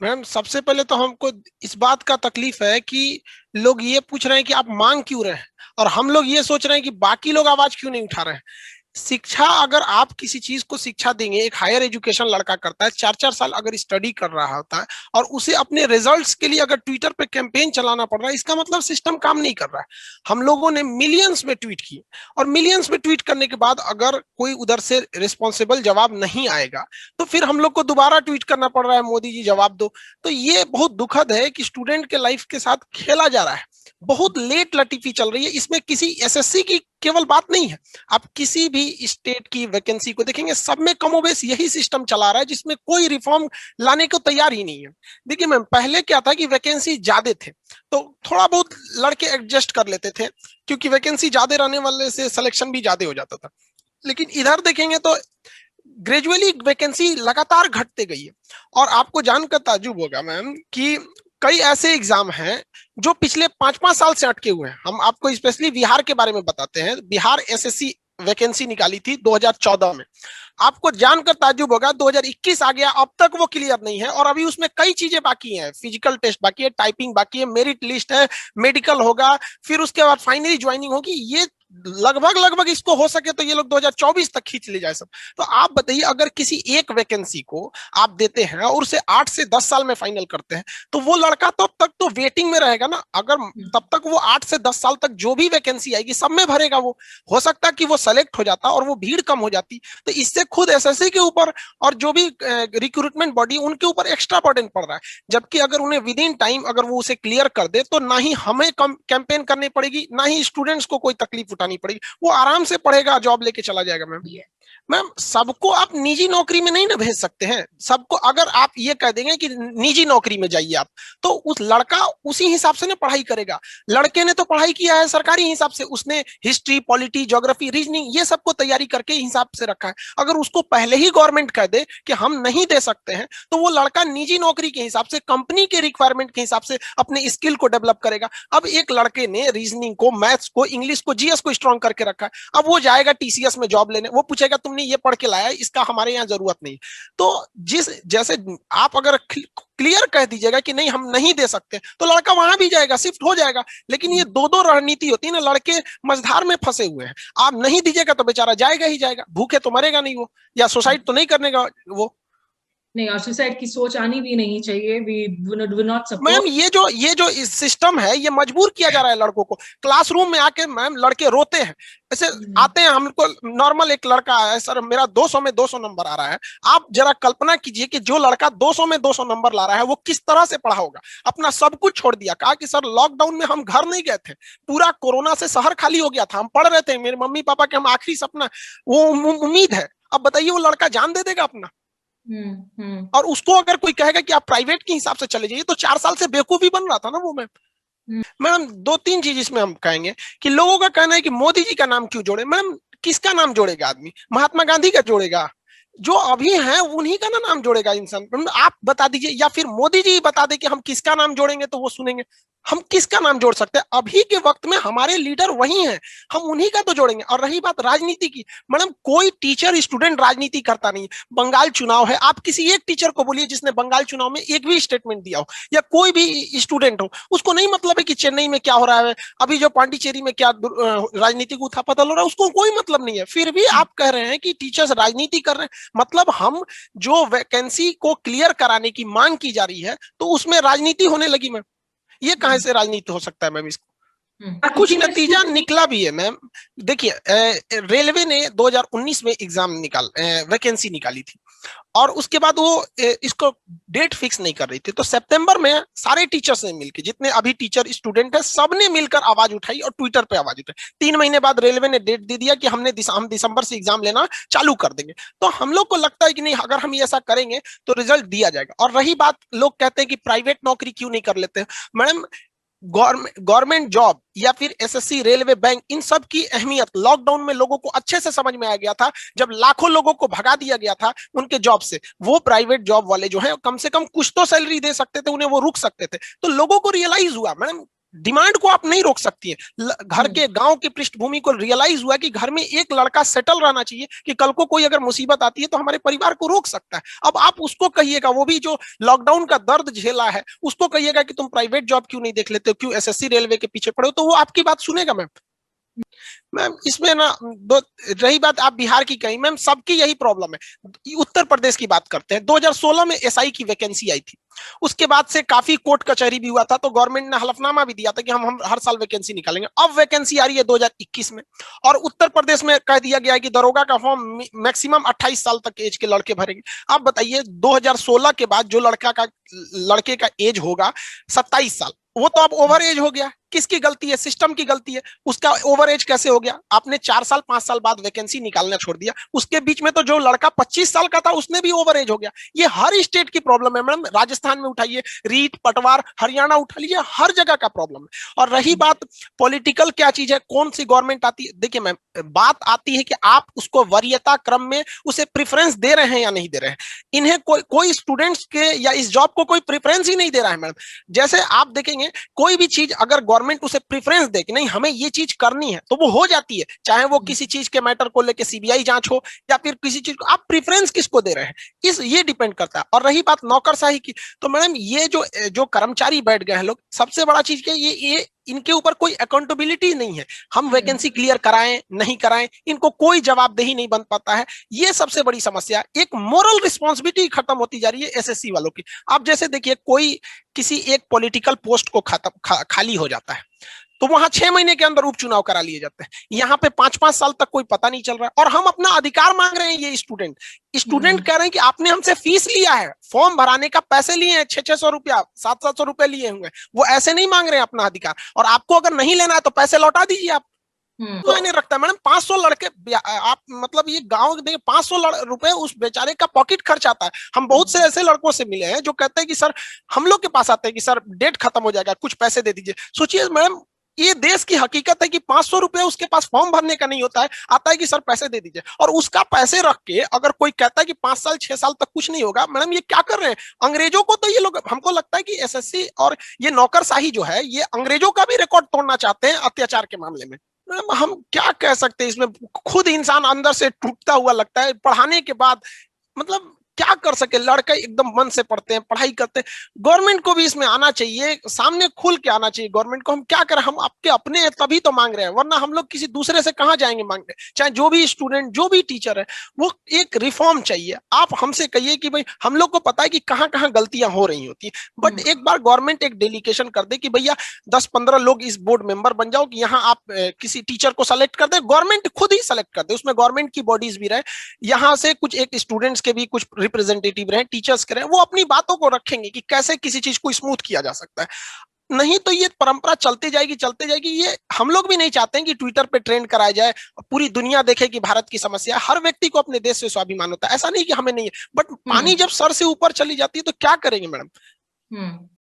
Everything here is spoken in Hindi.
मैम सबसे पहले तो हमको इस बात का तकलीफ है कि लोग ये पूछ रहे हैं कि आप मांग क्यों रहे हैं, और हम लोग ये सोच रहे हैं कि बाकी लोग आवाज क्यों नहीं उठा रहे हैं। शिक्षा, अगर आप किसी चीज को शिक्षा देंगे, एक हायर एजुकेशन लड़का करता है, 4 4 साल अगर स्टडी कर रहा होता है, और उसे अपने रिजल्ट्स के लिए अगर ट्विटर पे कैंपेन चलाना पड़ रहा है, इसका मतलब सिस्टम काम नहीं कर रहा है। हम लोगों ने मिलियंस में ट्वीट किए, और मिलियंस में ट्वीट करने के बाद अगर कोई उधर से रिस्पॉन्सिबल जवाब नहीं आएगा, तो फिर हम लोग को दोबारा ट्वीट करना पड़ रहा है, मोदी जी जवाब दो। तो ये बहुत दुखद है कि स्टूडेंट के लाइफ के साथ खेला जा रहा है। बहुत लेट लटीफी चल रही है, इसमें किसी एसएससी की केवल बात नहीं है। आप किसी भी स्टेट की वैकेंसी को देखेंगे, सब में कमोबेश यही सिस्टम चला रहा है, जिसमें कोई रिफॉर्म लाने को तैयार ही नहीं है। देखिए मैम, पहले क्या था कि वैकेंसी ज्यादा थे तो थोड़ा बहुत लड़के एडजस्ट कर लेते थे, क्योंकि वैकेंसी ज्यादा रहने वाले से सिलेक्शन भी ज्यादा हो जाता था। लेकिन इधर देखेंगे तो ग्रेजुअली वैकेंसी लगातार घटते गई है। और आपको जानकर ताज्जुब होगा मैम कि कई ऐसे एग्जाम हैं जो पिछले 5 5 साल से अटके हुए हैं। हम आपको स्पेशली बिहार के बारे में बताते हैं। बिहार एसएससी वैकेंसी निकाली थी 2014 में। आपको जानकर ताज्जुब होगा 2021 आ गया, अब तक वो क्लियर नहीं है, और अभी उसमें कई चीजें बाकी हैं। फिजिकल टेस्ट बाकी है, टाइपिंग बाकी है, मेरिट लिस्ट है, मेडिकल होगा, फिर उसके बाद फाइनली ज्वाइनिंग होगी। ये लगभग लगभग इसको हो सके तो ये लोग 2024 तक खींच ले जाए सब। तो आप बताइए, अगर किसी एक वैकेंसी को आप देते हैं और उसे 8 से 10 साल में फाइनल करते हैं, तो वो लड़का तब तक तो वेटिंग में रहेगा ना। अगर तब तक वो 8 से 10 साल तक जो भी वैकेंसी आएगी सब में भरेगा। वो हो सकता है कि वो सेलेक्ट हो जाता और वो भीड़ कम हो जाती। तो इससे खुद एसएससी के ऊपर और जो भी रिक्रूटमेंट बॉडी उनके ऊपर एक्स्ट्रा बर्डन पड़ रहा है। जबकि अगर उन्हें विद इन टाइम अगर वो उसे क्लियर कर दे, तो ना ही हमें कैंपेन करनी पड़ेगी, ना ही स्टूडेंट्स को कोई तकलीफ उठानी पड़ेगी। वो आराम से पढ़ेगा, जॉब लेके चला जाएगा। मैम मैम सबको आप निजी नौकरी में नहीं ना भेज सकते हैं। सबको अगर आप ये कह देंगे कि निजी नौकरी में जाइए आप, तो उस लड़का उसी हिसाब से ना पढ़ाई करेगा। लड़के ने तो पढ़ाई किया है सरकारी हिसाब से, उसने हिस्ट्री, पॉलिटी, ज्योग्राफी, रीजनिंग ये सबको तैयारी करके हिसाब से रखा है। अगर उसको पहले ही गवर्नमेंट कह दे कि हम नहीं दे सकते हैं, तो वो लड़का निजी नौकरी के हिसाब से, कंपनी के रिक्वायरमेंट के हिसाब से अपने स्किल को डेवलप करेगा। अब एक लड़के ने रीजनिंग को, मैथ्स को, इंग्लिश को, जीएस को स्ट्रॉन्ग करके रखा है। अब वो जाएगा टीसीएस में जॉब लेने, वो पूछेगा तुमने ये पढ़ के लाया, इसका हमारे यहाँ जरूरत नहीं। तो जिस जैसे आप अगर क्लियर कह दीजिएगा कि नहीं हम नहीं दे सकते, तो लड़का वहां भी जाएगा, शिफ्ट हो जाएगा। लेकिन ये दो दो रणनीति होती है ना, लड़के मझधार में फंसे हुए हैं। आप नहीं दीजिएगा तो बेचारा जाएगा ही जाएगा, भूखे तो मरेगा नहीं वो, या सुसाइड तो नहीं करने का वो। नहीं, और सुसाइड की सोच आनी भी नहीं चाहिए। We do not ma'am support. ये जो इस सिस्टम है, ये मजबूर किया जा रहा है लड़कों को। क्लासरूम में आके मैम लड़के रोते हैं ऐसे। आते हैं, हमको नॉर्मल एक लड़का है, सर मेरा 200 में 200 नंबर आ रहा है। आप जरा कल्पना कीजिए कि जो लड़का 200 में 200 नंबर ला रहा है वो किस तरह से पढ़ा होगा। अपना सब कुछ छोड़ दिया, कहा कि सर लॉकडाउन में हम घर नहीं गए थे, पूरा कोरोना से शहर खाली हो गया था, हम पढ़ रहे थे, मेरे मम्मी पापा के हम आखिरी सपना वो उम्मीद है। अब बताइए वो लड़का जान दे देगा अपना? और उसको अगर कोई कहेगा कि आप प्राइवेट के हिसाब से चले जाइए, तो 4 साल से बेवकूफी बन रहा था ना वो। मैम 2 3 चीज इसमें हम कहेंगे कि लोगों का कहना है कि मोदी जी का नाम क्यों जोड़े। मैम किसका नाम जोड़ेगा आदमी? महात्मा गांधी का जोड़ेगा? जो अभी हैं उन्हीं का ना नाम जोड़ेगा इंसान। आप बता दीजिए, या फिर मोदी जी बता दे कि हम किसका नाम जोड़ेंगे तो वो सुनेंगे। हम किसका नाम जोड़ सकते हैं? अभी के वक्त में हमारे लीडर वही हैं, हम उन्हीं का तो जोड़ेंगे। और रही बात राजनीति की, मैडम कोई टीचर स्टूडेंट राजनीति करता नहीं। बंगाल चुनाव है, आप किसी एक टीचर को बोलिए जिसने बंगाल चुनाव में एक भी स्टेटमेंट दिया हो, या कोई भी स्टूडेंट हो, उसको नहीं मतलब है कि चेन्नई में क्या हो रहा है, अभी जो पांडिचेरी में क्या राजनीतिक उथापतल हो रहा है, उसको कोई मतलब नहीं है। फिर भी आप कह रहे हैं कि टीचर्स राजनीति कर रहे हैं। मतलब हम जो वैकेंसी को क्लियर कराने की मांग की जा रही है, तो उसमें राजनीति होने लगी। मैम ये कहां से राजनीति हो सकता है मैम? इसको कुछ नतीजा निकला भी है मैम। देखिए रेलवे ने 2019 में एग्जाम वैकेंसी निकाली थी, और उसके बाद वो इसको डेट फिक्स नहीं कर रही थी। तो सितंबर में सारे टीचर्स ने मिलकर, जितने अभी टीचर स्टूडेंट है, सबने मिलकर आवाज उठाई और ट्विटर पे आवाज उठाई। 3 महीने बाद रेलवे ने डेट दे दिया कि हम दिसंबर से एग्जाम लेना चालू कर देंगे। तो हम लोग को लगता है कि नहीं, अगर हम ऐसा करेंगे तो रिजल्ट दिया जाएगा। और रही बात, लोग कहते हैं कि प्राइवेट नौकरी क्यों नहीं कर लेते। मैडम गवर्नमेंट जॉब या फिर एसएससी, रेलवे, बैंक, इन सब की अहमियत लॉकडाउन में लोगों को अच्छे से समझ में आ गया था। जब लाखों लोगों को भगा दिया गया था उनके जॉब से, वो प्राइवेट जॉब वाले जो है कम से कम कुछ तो सैलरी दे सकते थे, उन्हें वो रुक सकते थे। तो लोगों को रियलाइज हुआ मैडम, डिमांड को आप नहीं रोक सकती है। घर के गांव की पृष्ठभूमि को रियलाइज हुआ कि घर में एक लड़का सेटल रहना चाहिए कि कल को कोई अगर मुसीबत आती है तो हमारे परिवार को रोक सकता है। अब आप उसको कहिएगा, वो भी जो लॉकडाउन का दर्द झेला है, उसको कहिएगा कि तुम प्राइवेट जॉब क्यों नहीं देख लेते हो, क्यों एसएससी रेलवे के पीछे पड़े हो, तो वो आपकी बात सुनेगा मैम। मैम इसमें ना दो, रही बात आप बिहार की कही, मैम सबकी यही प्रॉब्लम है। उत्तर प्रदेश की बात करते हैं, 2016 में एसआई की वैकेंसी आई थी, उसके बाद से काफी कोर्ट कचहरी भी हुआ था, तो गवर्नमेंट ने हलफनामा भी दिया था कि हम हर साल वैकेंसी निकालेंगे। अब वैकेंसी आ रही है 2021 में, और उत्तर प्रदेश में कह दिया गया है कि दरोगा का फॉर्म मैक्सिमम 28 साल तक एज के लड़के भरेंगे। आप बताइए 2016 के बाद जो लड़के का एज होगा 27 साल, वो तो अब ओवर एज हो गया। किसकी गलती है? सिस्टम की गलती है। उसका ओवर एज कैसे हो गया? आपने 4 साल 5 साल बाद वैकेंसी निकालना छोड़ दिया, उसके बीच में तो जो लड़का 25 साल का था उसने भी ओवर एज हो गया। ये हर स्टेट की प्रॉब्लम है मैडम, राजस्थान में उठाइए, रीट पटवार, हरियाणा उठा लीजिए, हर जगह का प्रॉब्लम है। और रही बात पॉलिटिकल क्या चीज है, कौन सी गवर्नमेंट आती है, देखिए मैम बात आती है कि आप उसको वरीयता क्रम में उसे प्रेफरेंस दे रहे हैं या नहीं दे रहे हैं। इन्हें कोई स्टूडेंट्स के या इस जॉब को कोई प्रेफरेंस ही नहीं दे रहा है मैडम। जैसे आप देखेंगे कोई भी चीज अगर गवर्नमेंट उसे प्रेफरेंस दे कि नहीं हमें ये चीज करनी है, तो वो हो जाती है, चाहे वो किसी चीज के मैटर को लेके सीबीआई जांच हो या फिर किसी चीज को। आप प्रेफरेंस किसको दे रहे हैं, ये डिपेंड करता है। और रही बात नौकरशाही की, तो मैडम ये जो कर्मचारी बैठ गए हैं लोग, सबसे बड़ा चीज क्या, ये इनके ऊपर कोई अकाउंटेबिलिटी नहीं है। हम वैकेंसी क्लियर कराएं नहीं कराएं, इनको कोई जवाबदेही नहीं बन पाता है। ये सबसे बड़ी समस्या, एक मोरल रिस्पॉन्सिबिलिटी खत्म होती जा रही है एसएससी वालों की। आप जैसे देखिए कोई किसी एक पॉलिटिकल पोस्ट को खाली हो जाता है, तो वहां 6 महीने के अंदर उपचुनाव करा लिए जाते हैं। यहाँ पे 5-5 साल तक कोई पता नहीं चल रहा है, और हम अपना अधिकार मांग रहे हैं। ये स्टूडेंट कह रहे हैं कि आपने हमसे फीस लिया है, फॉर्म भराने का पैसे लिए हैं, 600-600 रुपया, 700-700 रुपए लिए हुए, वो ऐसे नहीं मांग रहे हैं अपना अधिकार। और आपको अगर नहीं लेना है तो पैसे लौटा दीजिए आप। मैंने रखता है मैडम, 500 लड़के, आप मतलब ये गांव देखिए 500 रुपए उस बेचारे का पॉकेट खर्च आता है। हम बहुत से ऐसे लड़कों से मिले हैं जो कहते हैं कि सर, हम लोग के पास आते हैं कि सर डेट खत्म हो जाएगा, कुछ पैसे दे दीजिए। सोचिए मैडम, ये देश की हकीकत है कि 500 रुपए उसके पास फॉर्म भरने का नहीं होता है, आता है कि सर पैसे दे दीजिए। और उसका पैसे रख के अगर कोई कहता है कि 5 साल 6 साल तक कुछ नहीं होगा, मैडम ये क्या कर रहे हैं? अंग्रेजों को तो ये लोग, हमको लगता है कि एसएससी और ये नौकरशाही जो है, ये अंग्रेजों का भी रिकॉर्ड तोड़ना चाहते हैं अत्याचार के मामले में। मैम हम क्या कह सकते हैं इसमें, खुद इंसान अंदर से टूटता हुआ लगता है पढ़ाने के बाद। मतलब क्या कर सके, लड़के एकदम मन से पढ़ते हैं, पढ़ाई करते हैं। गवर्नमेंट को भी इसमें आना चाहिए, सामने खुल के आना चाहिए गवर्नमेंट को। हम क्या करें, हम आपके अपने हैं तभी तो मांग रहे हैं, वरना हम लोग किसी दूसरे से कहां जाएंगे मांगने। चाहे जो भी स्टूडेंट, जो भी टीचर है, वो एक रिफॉर्म चाहिए। आप हमसे कहिए कि भाई हम लोग को पता है कि कहां कहां गलतियां हो रही होती है, बट एक बार गवर्नमेंट एक डेलीगेशन कर दे कि भैया 10-15 लोग इस बोर्ड मेंबर बन जाओ, कि यहाँ आप किसी टीचर को सेलेक्ट कर दे, गवर्नमेंट खुद ही सेलेक्ट कर दे, उसमें गवर्नमेंट की बॉडीज भी रहे, यहाँ से कुछ एक स्टूडेंट्स के भी कुछ रिप्रेजेंटेटिव रहे, टीचर्स के रहे, वो अपनी बातों को रखेंगे कि कैसे किसी चीज को स्मूथ किया जा सकता है। नहीं तो ये परंपरा चलती जाएगी। ये हम लोग भी नहीं चाहते हैं कि ट्विटर पे ट्रेंड कराया जाए, पूरी दुनिया देखे कि भारत की समस्या। हर व्यक्ति को अपने देश से स्वाभिमान होता है, ऐसा नहीं कि हमें नहीं है, बट पानी जब सर से ऊपर चली जाती है तो क्या करेंगे मैडम।